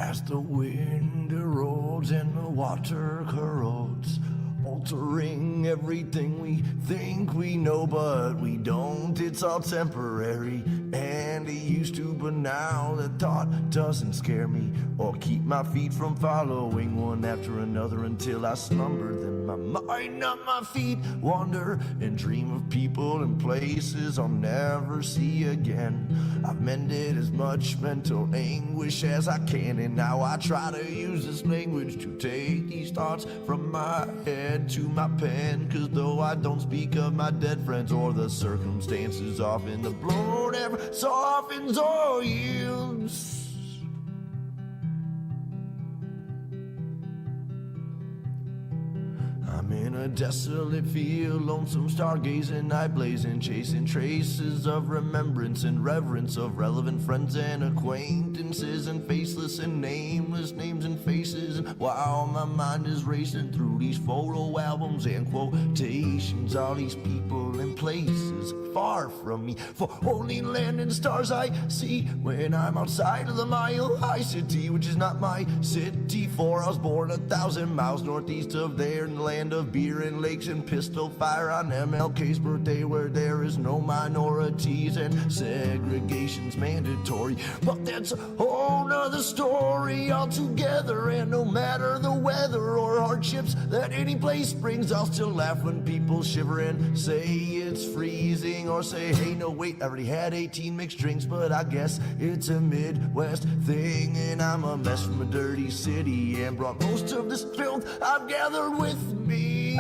As the wind erodes and the water corrodes, altering everything we think we know, but we don't. It's all temporary, and it used to, but now the thought doesn't scare me or keep my feet from following one after another until I slumber. Then my mind, not my feet, wander and dream of people and places I'll never see again. I've mended as much mental anguish as I can, and now I try to use this language to take these thoughts from my head to my pen. Cause though I don't speak of my dead friends or the circumstances, often the blow never softens or yields. I'm in a desolate field, lonesome stargazing, night blazing, chasing traces of remembrance and reverence of relevant friends and acquaintances, and faceless and nameless names and faces. And while my mind is racing through these photo albums and quotations, all these people and places far from me, for only land and stars I see when I'm outside of the mile-high city, which is not my city, for I was born 1,000 miles northeast of there, in the land of beer and lakes and pistol fire on MLK's birthday, where there is no minorities and segregation's mandatory. But that's a whole nother story altogether, and no matter the weather or hardships that any place brings, I'll still laugh when people shiver and say it's freezing, or say, hey, no, wait, I already had 18 mixed drinks, but I guess it's a Midwest thing, and I'm a mess from a dirty city and brought most of this filth I've gathered with me.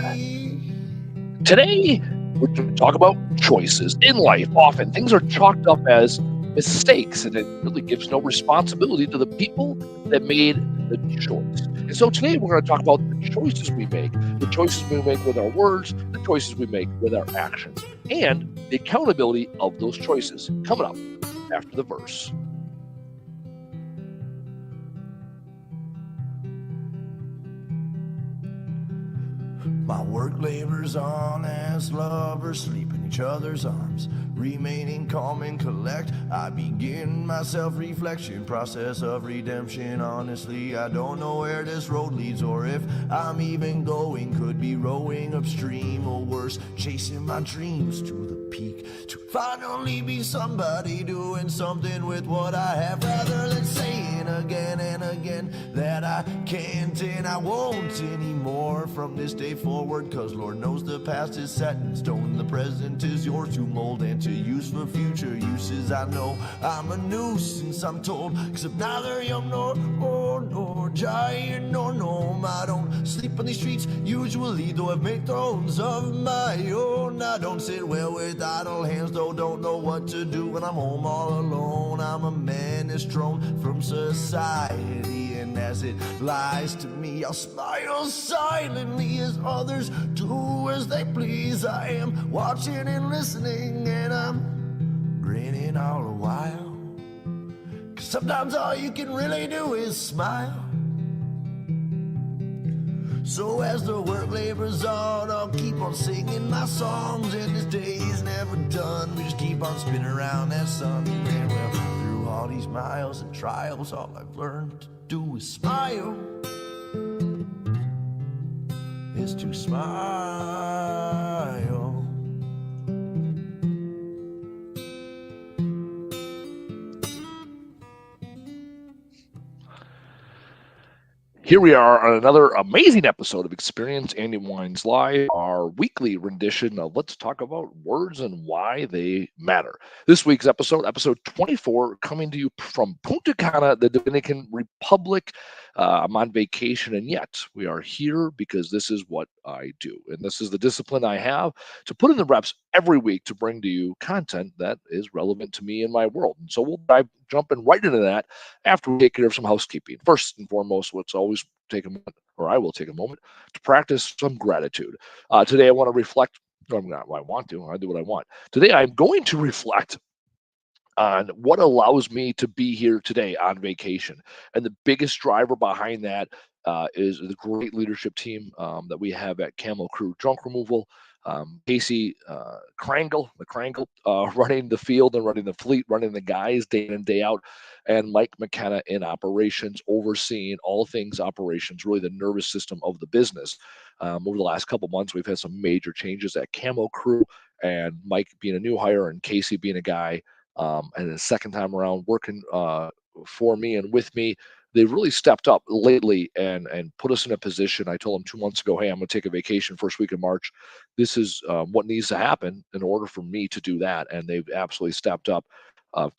Today, we're going to talk about choices in life. Often, things are chalked up as mistakes, and it really gives no responsibility to the people that made the choice. And so today, we're going to talk about the choices we make with our words, the choices we make with our actions, and the accountability of those choices. Coming up after the verse. My work labors on as lovers sleep in each other's arms, remaining calm and collect. I begin my self-reflection process of redemption. Honestly, I don't know where this road leads, or if I'm even going. Could be rowing upstream, or worse, chasing my dreams to the peak, to finally be somebody doing something with what I have, rather than saying again and again that I can't and I won't anymore from this day forward. Cause Lord knows the past is set in stone, the present is yours to mold and to use for future uses. I know I'm a nuisance, I'm told, cause I'm neither young nor giant nor gnome. I don't sleep on these streets usually, though I've made thrones of my own. I don't sit well with idle hands, though don't know what to do when I'm home all alone. I'm a menace thrown from society, and as it lies to me, I'll smile silently as others do as they please. I am watching and listening, and I'm grinning all the while, cause sometimes all you can really do is smile. So as the work labors on, I'll keep on singing my songs, and this day's never done. We just keep on spinning around that sun, and well, through all these miles and trials, all I've learned to do is smile. Is to smile. Here we are on another amazing episode of Experience Andy Weins Live, our weekly rendition of Let's Talk About Words and Why They Matter. This week's episode 24, coming to you from Punta Cana, the Dominican Republic. I'm on vacation, and yet we are here because this is what I do. And this is the discipline I have to put in the reps every week to bring to you content that is relevant to me and my world. And so we'll dive jumping right into that after we take care of some housekeeping. First and foremost, let's always take a moment, or I will take a moment, to practice some gratitude. Today I want to reflect, or I'm not, I want to, I do what I want. Today I'm going to reflect on what allows me to be here today on vacation. And the biggest driver behind that is the great leadership team that we have at Camel Crew Junk Removal. Casey the Krangle, running the field and running the fleet, running the guys day in and day out, and Mike McKenna in operations, overseeing all things operations, really the nervous system of the business. Over the last couple months, we've had some major changes at Camo Crew, and Mike being a new hire and Casey being a guy, and the second time around working for me and with me. They've really stepped up lately and put us in a position. I told them 2 months ago, hey, I'm going to take a vacation first week of March. This is what needs to happen in order for me to do that. And they've absolutely stepped up,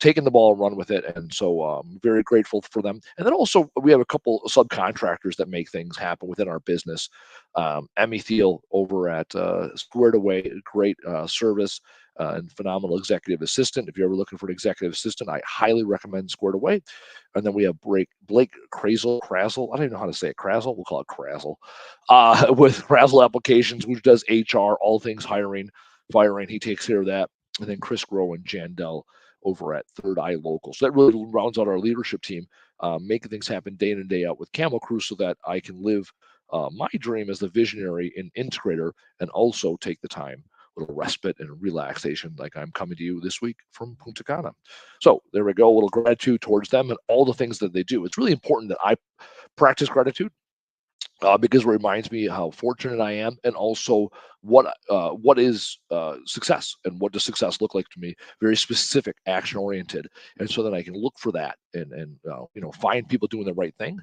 taken the ball and run with it. And so very grateful for them. And then also we have a couple of subcontractors that make things happen within our business. Emmy Thiel over at Squared Away, great service. And phenomenal executive assistant. If you're ever looking for an executive assistant, I highly recommend Squared Away. And then we have Blake Krazel. I don't even know how to say it. Krazel. We'll call it Krazel. With Krazel Applications, which does HR, all things hiring, firing. He takes care of that. And then Chris Grow and Jandel over at Third Eye Local. So that really rounds out our leadership team, making things happen day in and day out with Camo Crew so that I can live my dream as the visionary and integrator and also take the time, little respite and relaxation like I'm coming to you this week from Punta Cana. So there we go, a little gratitude towards them and all the things that they do. It's really important that I practice gratitude because it reminds me how fortunate I am, and also what is success, and what does success look like to me. Very specific, action oriented, and so that I can look for that and find people doing the right thing,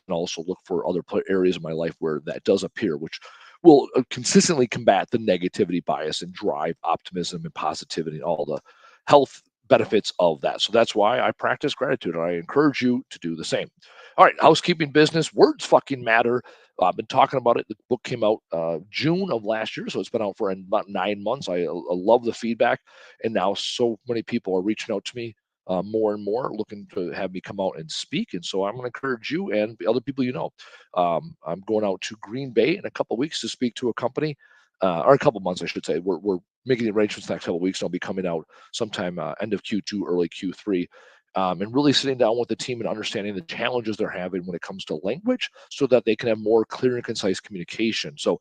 and also look for other areas of my life where that does appear, which will consistently combat the negativity bias and drive optimism and positivity and all the health benefits of that. So that's why I practice gratitude, and I encourage you to do the same. All right, housekeeping business. Words fucking matter. I've been talking about it. The book came out June of last year, so it's been out for about 9 months. I love the feedback, and now so many people are reaching out to me more and more, looking to have me come out and speak. And so I'm going to encourage you and the other people you know. I'm going out to Green Bay in a couple of weeks to speak to a company, or a couple of months, I should say. We're making the arrangements the next couple of weeks. I'll be coming out sometime end of Q2, early Q3. And really sitting down with the team and understanding the challenges they're having when it comes to language so that they can have more clear and concise communication. So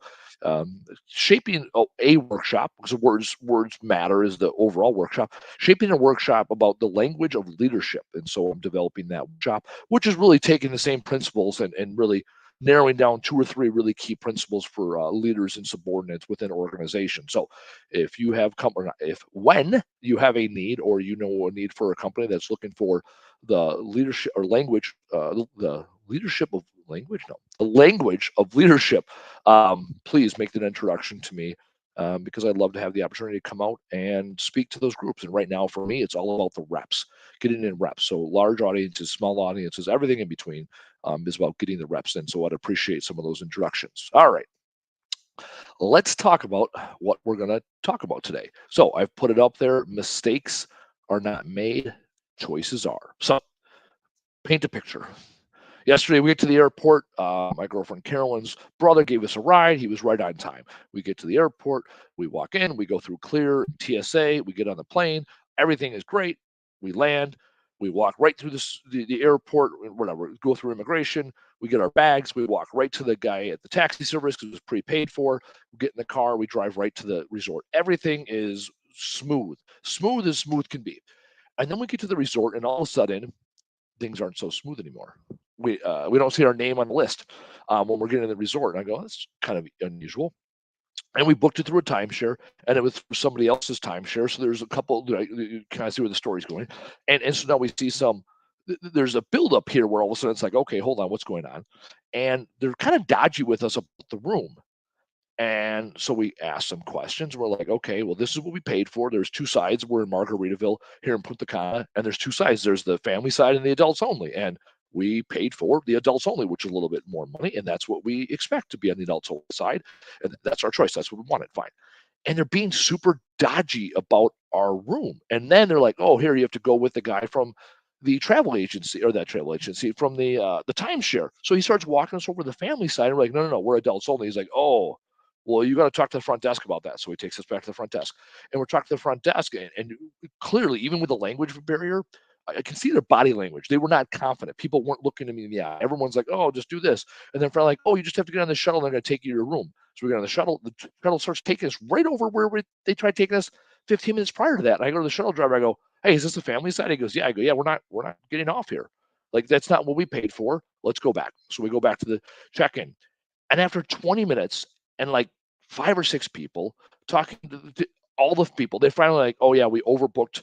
shaping a workshop, because words matter, is the overall workshop, shaping a workshop about the language of leadership. And so I'm developing that workshop, which is really taking the same principles and really narrowing down 2 or 3 really key principles for leaders and subordinates within organizations. So if you have when you have a need, or a need for a company that's looking for the leadership or language, the leadership of language, no, the language of leadership, please make that introduction to me. Because I'd love to have the opportunity to come out and speak to those groups. And right now, for me, it's all about the reps, getting in reps. So large audiences, small audiences, everything in between is about getting the reps in. So I'd appreciate some of those introductions. All right. Let's talk about what we're going to talk about today. So I've put it up there. Mistakes are not made, choices are. So paint a picture. Yesterday, we get to the airport. My girlfriend Carolyn's brother gave us a ride. He was right on time. We get to the airport. We walk in. We go through clear TSA. We get on the plane. Everything is great. We land. We walk right through the airport, whatever, go through immigration. We get our bags. We walk right to the guy at the taxi service because it was prepaid for. We get in the car. We drive right to the resort. Everything is smooth as smooth can be. And then we get to the resort, and all of a sudden, things aren't so smooth anymore. We don't see our name on the list when we're getting to the resort. And I go, that's kind of unusual. And we booked it through a timeshare, and it was for somebody else's timeshare. So there's a couple. You kind of see where the story's going, and so now we see there's a buildup here where all of a sudden it's like, okay, hold on, what's going on? And they're kind of dodgy with us about the room. And so we asked some questions. We're like, okay, well, this is what we paid for. There's 2 sides. We're in Margaritaville here in Punta Cana, and there's 2 sides. There's the family side and the adults only. And we paid for the adults only, which is a little bit more money. And that's what we expect to be on the adults only side. And that's our choice. That's what we wanted. Fine. And they're being super dodgy about our room. And then they're like, oh, here you have to go with the guy from the travel agency, or that travel agency from the timeshare. So he starts walking us over the family side. And we're like, no, we're adults only. He's like, oh, well, you got to talk to the front desk about that. So he takes us back to the front desk, and we're talking to the front desk. And clearly, even with the language barrier, I can see their body language. They were not confident. People weren't looking at me in the eye. Everyone's like, oh, just do this. And then finally, like, oh, you just have to get on the shuttle. And they're going to take you to your room. So we get on the shuttle. The shuttle starts taking us right over where they tried taking us 15 minutes prior to that. And I go to the shuttle driver. I go, "Hey, is this a family side?" He goes, "Yeah." I go, "Yeah, we're not getting off here. Like that's not what we paid for. Let's go back." So we go back to the check-in. And after 20 minutes and like 5 or 6 people talking to all the people, they finally like, "Oh yeah, we overbooked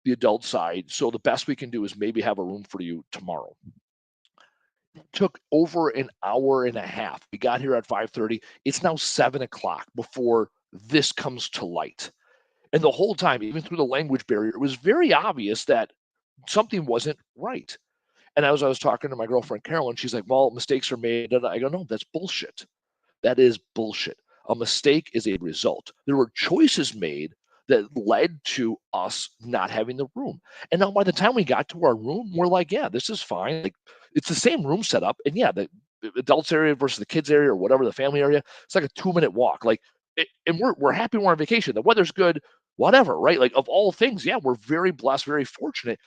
the adult side. So the best we can do is maybe have a room for you tomorrow." Took over an hour and a half. We got here at 5:30. It's now 7 o'clock before this comes to light. And the whole time, even through the language barrier, it was very obvious that something wasn't right. And as I was talking to my girlfriend Carolyn, she's like, "Well, mistakes are made." And I go, "No, that's bullshit. That is bullshit. A mistake is a result. There were choices made that led to us not having the room. And now by the time we got to our room, we're like, yeah, this is fine. Like it's the same room setup. And yeah, the adults area versus the kids area or whatever, the family area, it's like a 2 minute walk. Like and we're happy we're on vacation. The weather's good, whatever, right? Like of all things, yeah, we're very blessed, very fortunate.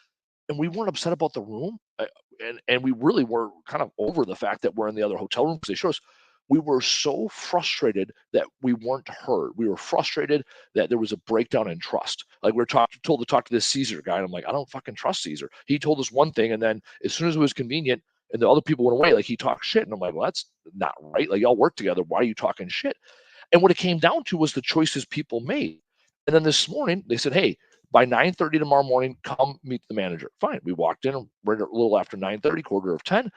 And we weren't upset about the room. And we really were kind of over the fact that we're in the other hotel room because they showed us. We were so frustrated that we weren't heard. We were frustrated that there was a breakdown in trust. Like we are told to talk to this Caesar guy, and I'm like, I don't fucking trust Caesar. He told us one thing, and then as soon as it was convenient, and the other people went away, like he talked shit, and I'm like, well, that's not right. Like y'all work together. Why are you talking shit? And what it came down to was the choices people made. And then this morning they said, hey, by 9:30 tomorrow morning, come meet the manager. Fine. We walked in right a little after 9:30, quarter of 10,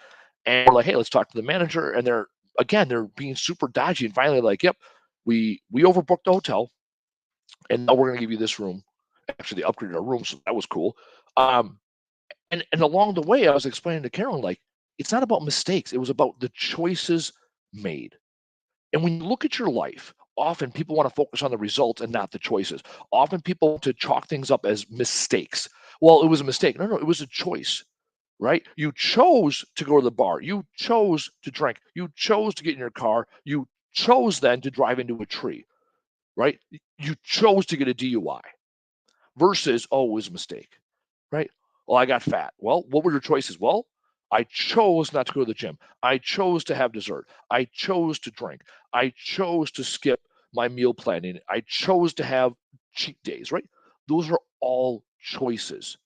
and we're like, hey, let's talk to the manager. And they're being super dodgy. And finally, like, yep, we overbooked the hotel, and now we're gonna give you this room. Actually, they upgraded our room, so that was cool. Um, and along the way, I was explaining to Carolyn, like, it's not about mistakes. It was about the choices made. And when you look at your life, often people want to focus on the results and not the choices. Often people want to chalk things up as mistakes. Well, it was a mistake. No, it was a choice, right? You chose to go to the bar. You chose to drink. You chose to get in your car. You chose then to drive into a tree, right? You chose to get a DUI versus, oh, it was a mistake, right? Well, I got fat. Well, what were your choices? Well, I chose not to go to the gym. I chose to have dessert. I chose to drink. I chose to skip my meal planning. I chose to have cheat days, right? Those are all choices.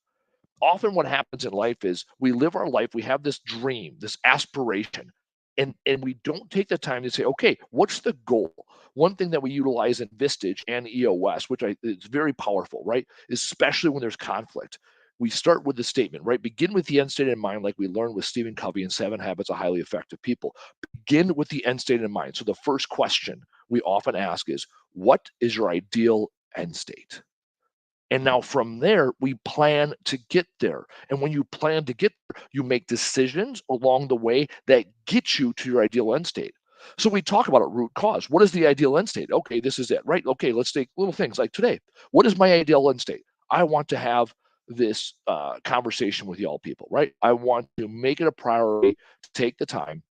Often what happens in life is we live our life, we have this dream, this aspiration, and we don't take the time to say, okay, what's the goal? One thing that we utilize in Vistage and EOS, which is very powerful, right? Especially when there's conflict. We start with the statement, right? Begin with the end state in mind, like we learned with Stephen Covey in 7 Habits of Highly Effective People. Begin with the end state in mind. So the first question we often ask is, what is your ideal end state? And now from there, we plan to get there. And when you plan to get there, you make decisions along the way that get you to your ideal end state. So we talk about a root cause. What is the ideal end state? Okay, this is it, right? Okay, let's take little things like today. What is my ideal end state? I want to have this conversation with y'all people, right? I want to make it a priority to take the time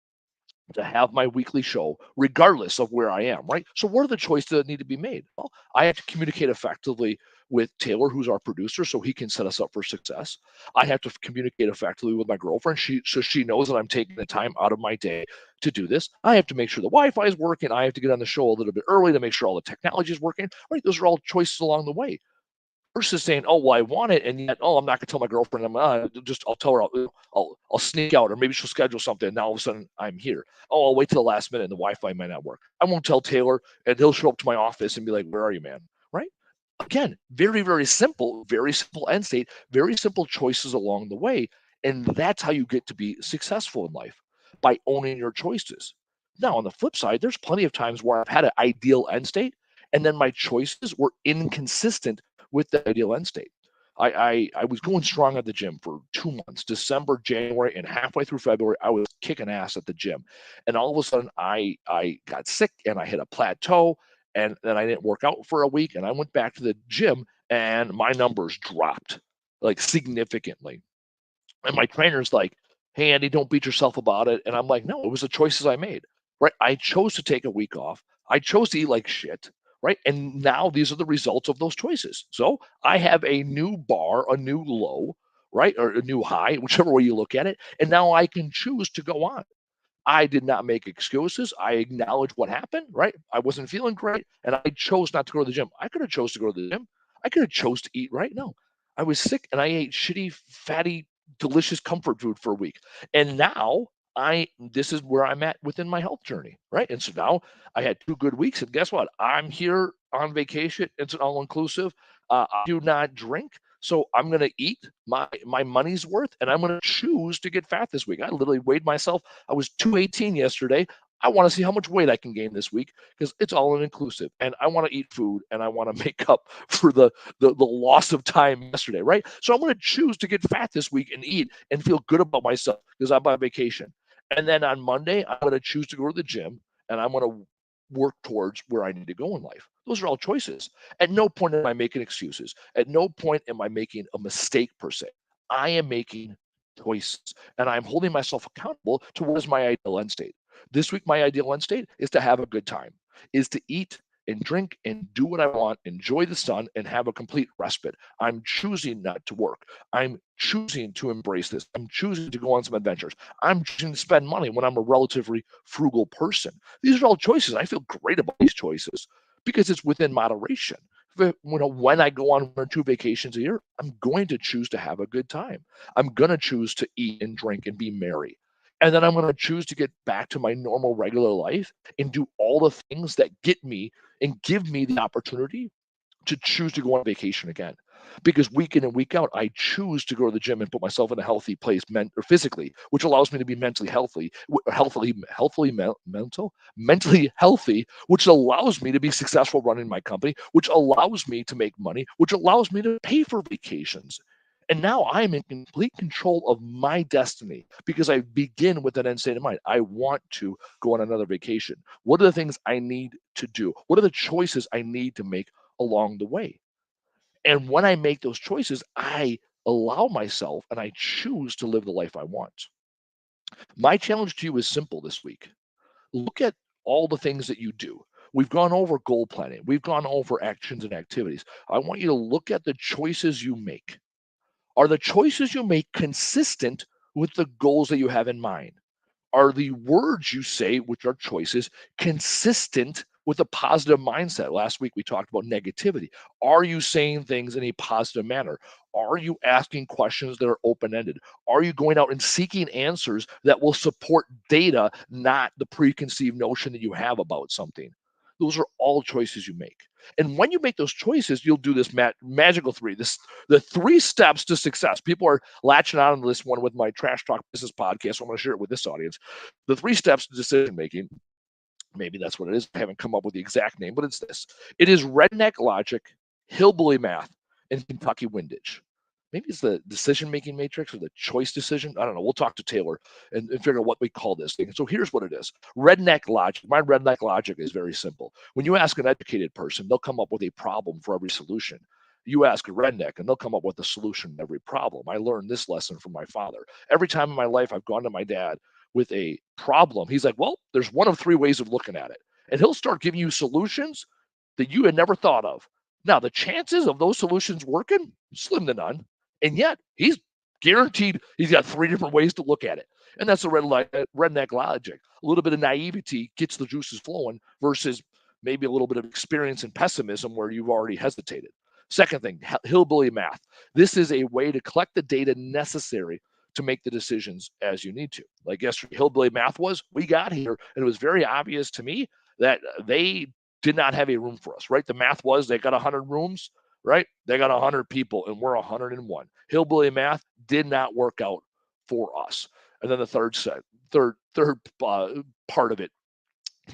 to have my weekly show, regardless of where I am, right? So, what are the choices that need to be made? Well, I have to communicate effectively with Taylor, who's our producer, so he can set us up for success. I have to communicate effectively with my girlfriend, so she knows that I'm taking the time out of my day to do this. I have to make sure the Wi-Fi is working. I have to get on the show a little bit early to make sure all the technology is working. Right? Those are all choices along the way versus saying, "Oh, well, I want it," and yet, "Oh, I'm not gonna tell my girlfriend. I'll tell her I'll sneak out, or maybe she'll schedule something." And now all of a sudden, I'm here. Oh, I'll wait till the last minute, and the Wi-Fi might not work. I won't tell Taylor, and he'll show up to my office and be like, "Where are you, man?" Right? Again, very simple end state, very simple choices along the way, and that's how you get to be successful in life by owning your choices. Now, on the flip side, there's plenty of times where I've had an ideal end state, and then my choices were inconsistent with the ideal end state. I was going strong at the gym for 2 months, December, January, and halfway through February, I was kicking ass at the gym. And all of a sudden, I got sick and I hit a plateau, and then I didn't work out for a week, and I went back to the gym, and my numbers dropped like significantly. And my trainer's like, "Hey, Andy, don't beat yourself about it." And I'm like, "No, it was the choices I made, right? I chose to take a week off. I chose to eat like shit, right? And now these are the results of those choices. So I have a new bar, a new low, right? Or a new high, whichever way you look at it. And now I can choose to go on. I did not make excuses. I acknowledged what happened, right? I wasn't feeling great, and I chose not to go to the gym. I could have chose to go to the gym. I could have chose to eat right. No, I was sick, and I ate shitty, fatty, delicious comfort food for a week. And now this is where I'm at within my health journey, right? And so now I had 2 good weeks, and guess what? I'm here on vacation. It's an all inclusive. I do not drink. So I'm going to eat my money's worth, and I'm going to choose to get fat this week. I literally weighed myself. I was 218 yesterday. I want to see how much weight I can gain this week because it's all inclusive, and I want to eat food, and I want to make up for the loss of time yesterday, right? So I'm going to choose to get fat this week and eat and feel good about myself because I'm on vacation. And then on Monday, I'm going to choose to go to the gym, and I'm going to work towards where I need to go in life. Those are all choices. At no point am I making excuses. At no point am I making a mistake per se. I am making choices, and I'm holding myself accountable to what is my ideal end state. This week, my ideal end state is to have a good time, is to eat and drink and do what I want, enjoy the sun, and have a complete respite. I'm choosing not to work. I'm choosing to embrace this. I'm choosing to go on some adventures. I'm choosing to spend money when I'm a relatively frugal person. These are all choices. I feel great about these choices because it's within moderation. When I go on 1 or 2 vacations a year, I'm going to choose to have a good time. I'm going to choose to eat and drink and be merry. And then I'm going to choose to get back to my normal, regular life and do all the things that get me and give me the opportunity to choose to go on vacation again. Because week in and week out, I choose to go to the gym and put myself in a healthy place or physically, which allows me to be mentally healthy, mentally healthy, which allows me to be successful running my company, which allows me to make money, which allows me to pay for vacations. And now I'm in complete control of my destiny because I begin with an end state in mind. I want to go on another vacation. What are the things I need to do? What are the choices I need to make along the way? And when I make those choices, I allow myself and I choose to live the life I want. My challenge to you is simple this week. Look at all the things that you do. We've gone over goal planning, we've gone over actions and activities. I want you to look at the choices you make. Are the choices you make consistent with the goals that you have in mind? Are the words you say, which are choices, consistent with a positive mindset? Last week we talked about negativity. Are you saying things in a positive manner? Are you asking questions that are open ended? Are you going out and seeking answers that will support data, not the preconceived notion that you have about something? Those are all choices you make. And when you make those choices, you'll do this magical three, the 3 steps to success. People are latching on to this one with my Trash Talk Business podcast. So I'm going to share it with this audience. The 3 steps to decision making. Maybe that's what it is. I haven't come up with the exact name, but it's this. It is redneck logic, hillbilly math, and Kentucky windage. Maybe it's the decision making matrix or the choice decision. I don't know. We'll talk to Taylor and figure out what we call this thing. So here's what it is redneck logic. My redneck logic is very simple. When you ask an educated person, they'll come up with a problem for every solution. You ask a redneck, and they'll come up with a solution to every problem. I learned this lesson from my father. Every time in my life I've gone to my dad with a problem, he's like, well, there's one of 3 ways of looking at it. And he'll start giving you solutions that you had never thought of. Now, the chances of those solutions working, slim to none. And yet, he's guaranteed he's got 3 different ways to look at it. And that's the redneck logic. A little bit of naivety gets the juices flowing versus maybe a little bit of experience and pessimism where you've already hesitated. Second thing, hillbilly math. This is a way to collect the data necessary to make the decisions as you need to. Like yesterday, hillbilly math was, we got here, and it was very obvious to me that they did not have a room for us, right? The math was they got 100 rooms, right? They got 100 people, and we're 101. Hillbilly math did not work out for us. And then the third part of it,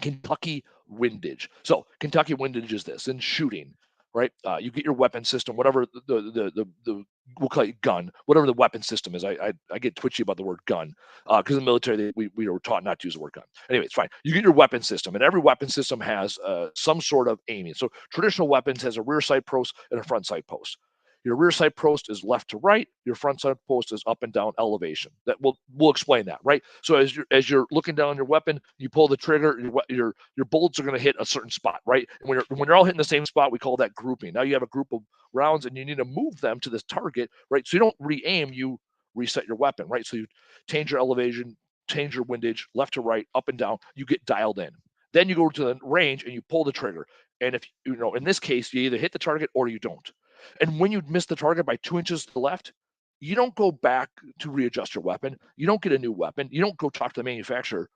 Kentucky windage. So Kentucky windage is this in shooting, right? You get your weapon system, whatever the we'll call it gun, whatever the weapon system is. I get twitchy about the word gun because in the military we were taught not to use the word gun. Anyway, it's fine. You get your weapon system, and every weapon system has some sort of aiming. So traditional weapons has a rear sight post and a front sight post. Your rear sight post is left to right. Your front sight post is up and down elevation. That we'll explain that, right? So as you're looking down your weapon, you pull the trigger. Your bullets are going to hit a certain spot, right? And when you're all hitting the same spot, we call that grouping. Now you have a group of rounds, and you need to move them to this target, right? So you don't re-aim, you reset your weapon, right? So you change your elevation, change your windage left to right, up and down. You get dialed in. Then you go to the range and you pull the trigger. And if in this case, you either hit the target or you don't. And when you miss the target by 2 inches to the left, you don't go back to readjust your weapon. You don't get a new weapon. You don't go talk to the manufacturer.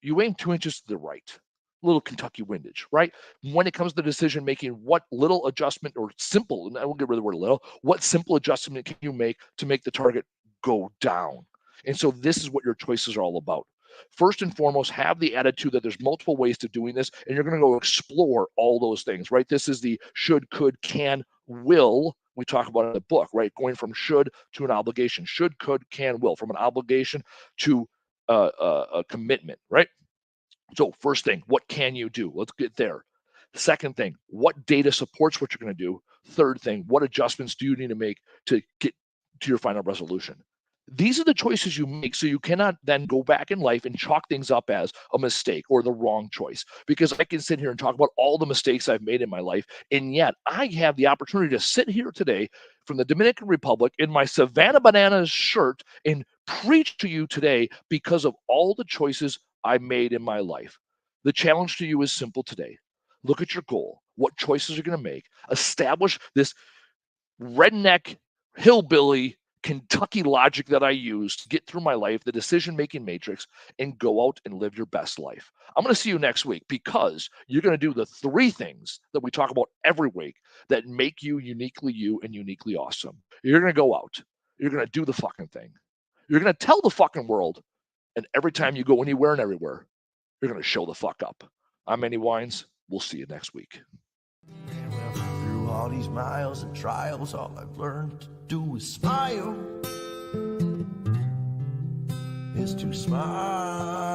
You aim 2 inches to the right. Little Kentucky windage, right? When it comes to decision making, what little adjustment or simple, and I will get rid of the word little, what simple adjustment can you make to make the target go down? And so this is what your choices are all about. First and foremost, have the attitude that there's multiple ways to doing this, and you're going to go explore all those things, right? This is the should, could, can, will we talk about in the book, right? Going from should to an obligation. Should, could, can, will. From an obligation to a commitment, right? So first thing, what can you do? Let's get there. Second thing, what data supports what you're going to do? Third thing, what adjustments do you need to make to get to your final resolution? These are the choices you make, so you cannot then go back in life and chalk things up as a mistake or the wrong choice. Because I can sit here and talk about all the mistakes I've made in my life, and yet I have the opportunity to sit here today from the Dominican Republic in my Savannah Bananas shirt and preach to you today because of all the choices I made in my life. The challenge to you is simple today. Look at your goal. What choices are going to make? Establish this redneck, hillbilly, Kentucky logic that I use to get through my life, the decision-making matrix, and go out and live your best life. I'm going to see you next week because you're going to do the 3 things that we talk about every week that make you uniquely you and uniquely awesome. You're going to go out. You're going to do the fucking thing. You're going to tell the fucking world. And every time you go anywhere and everywhere, you're going to show the fuck up. I'm Andy Weins. We'll see you next week. Through all these miles and trials, all I've learned to do is smile. Is to smile.